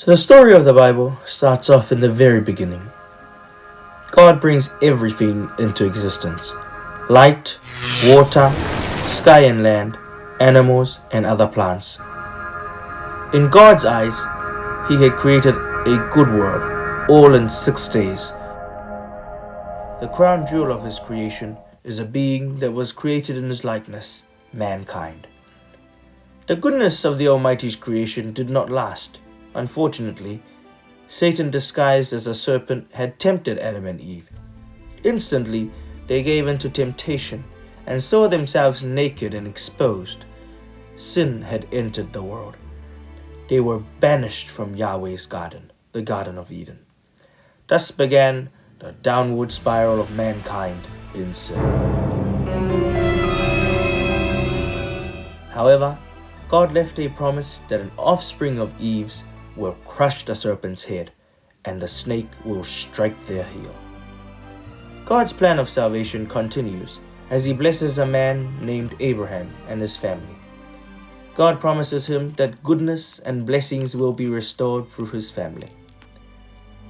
So the story of the Bible starts off in the very beginning. God brings everything into existence: light, water, sky and land, animals and other plants. In God's eyes, He had created a good world, all in 6 days. The crown jewel of His creation is a being that was created in His likeness, mankind. The goodness of the Almighty's creation did not last. Unfortunately, Satan, disguised as a serpent, had tempted Adam and Eve. Instantly, they gave in to temptation and saw themselves naked and exposed. Sin had entered the world. They were banished from Yahweh's garden, the Garden of Eden. Thus began the downward spiral of mankind in sin. However, God left a promise that an offspring of Eve's will crush the serpent's head, and the snake will strike their heel. God's plan of salvation continues as He blesses a man named Abraham and his family. God promises him that goodness and blessings will be restored through his family.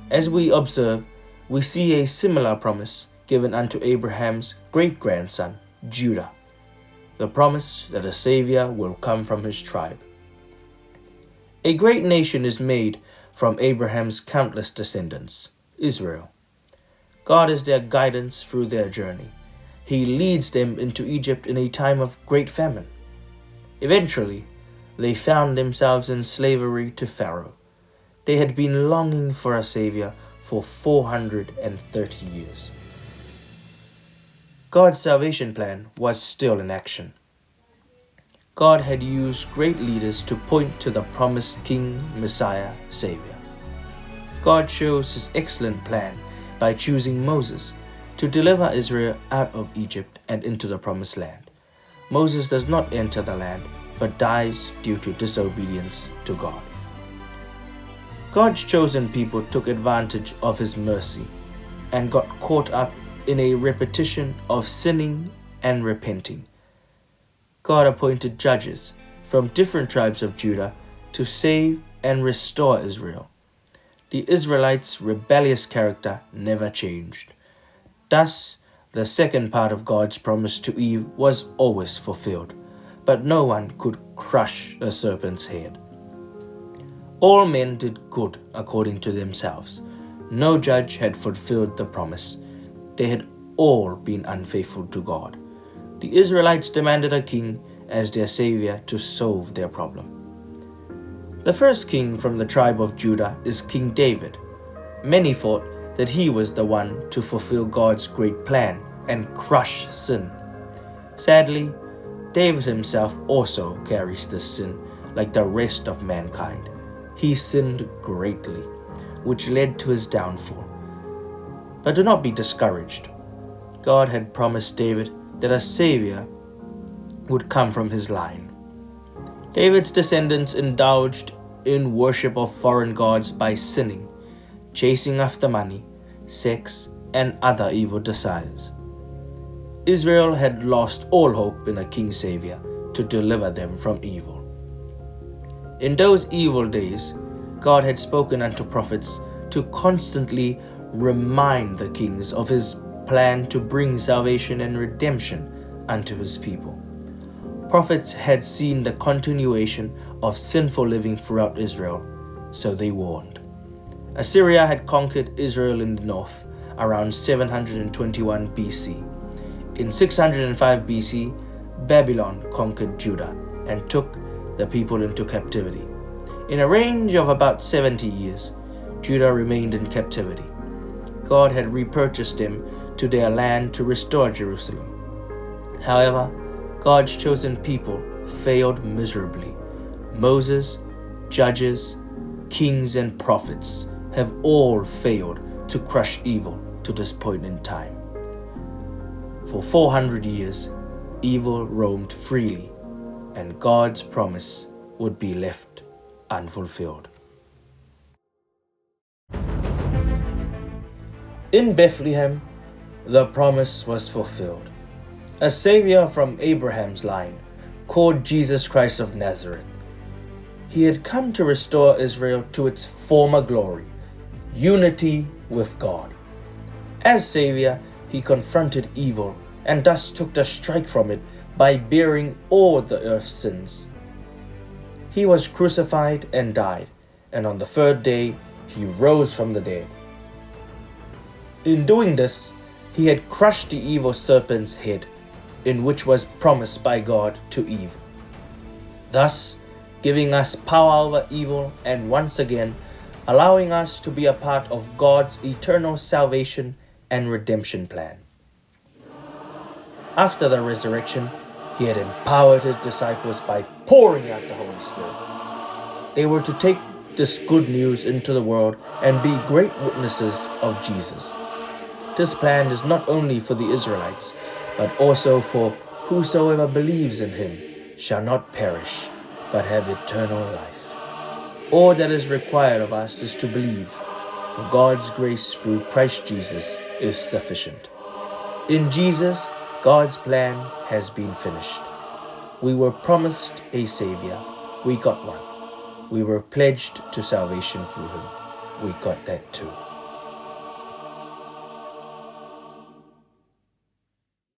As we observe, we see a similar promise given unto Abraham's great-grandson, Judah, the promise that a Savior will come from his tribe. A great nation is made from Abraham's countless descendants, Israel. God is their guidance through their journey. He leads them into Egypt in a time of great famine. Eventually, they found themselves in slavery to Pharaoh. They had been longing for a Savior for 430 years. God's salvation plan was still in action. God had used great leaders to point to the promised King, Messiah, Savior. God chose His excellent plan by choosing Moses to deliver Israel out of Egypt and into the promised land. Moses does not enter the land, but dies due to disobedience to God. God's chosen people took advantage of His mercy and got caught up in a repetition of sinning and repenting. God appointed judges from different tribes of Judah to save and restore Israel. The Israelites' rebellious character never changed. Thus, the second part of God's promise to Eve was always fulfilled, but no one could crush the serpent's head. All men did good according to themselves. No judge had fulfilled the promise. They had all been unfaithful to God. The Israelites demanded a king as their savior to solve their problem. The first king from the tribe of Judah is King David. Many thought that he was the one to fulfill God's great plan and crush sin. Sadly, David himself also carries this sin like the rest of mankind. He sinned greatly, which led to his downfall. But do not be discouraged. God had promised David that a Savior would come from his line. David's descendants indulged in worship of foreign gods by sinning, chasing after money, sex, and other evil desires. Israel had lost all hope in a king savior to deliver them from evil. In those evil days, God had spoken unto prophets to constantly remind the kings of His plan to bring salvation and redemption unto His people. Prophets had seen the continuation of sinful living throughout Israel, so they warned. Assyria had conquered Israel in the north around 721 BC. In 605 BC, Babylon conquered Judah and took the people into captivity. In a range of about 70 years, Judah remained in captivity. God had repurchased them to their land to restore Jerusalem. However, God's chosen people failed miserably. Moses, judges, kings, and prophets have all failed to crush evil to this point in time. For 400 years, evil roamed freely, and God's promise would be left unfulfilled. In Bethlehem, the promise was fulfilled. A Savior from Abraham's line, called Jesus Christ of Nazareth. He had come to restore Israel to its former glory, unity with God. As Savior, he confronted evil and thus took the strike from it by bearing all the earth's sins. He was crucified and died, and on the third day he rose from the dead. In doing this, he had crushed the evil serpent's head, in which was promised by God to Eve, thus giving us power over evil and once again allowing us to be a part of God's eternal salvation and redemption plan. After the resurrection, he had empowered his disciples by pouring out the Holy Spirit. They were to take this good news into the world and be great witnesses of Jesus. This plan is not only for the Israelites, but also for whosoever believes in him shall not perish, but have eternal life. All that is required of us is to believe, for God's grace through Christ Jesus is sufficient. In Jesus, God's plan has been finished. We were promised a Savior. We got one. We were pledged to salvation through him. We got that too.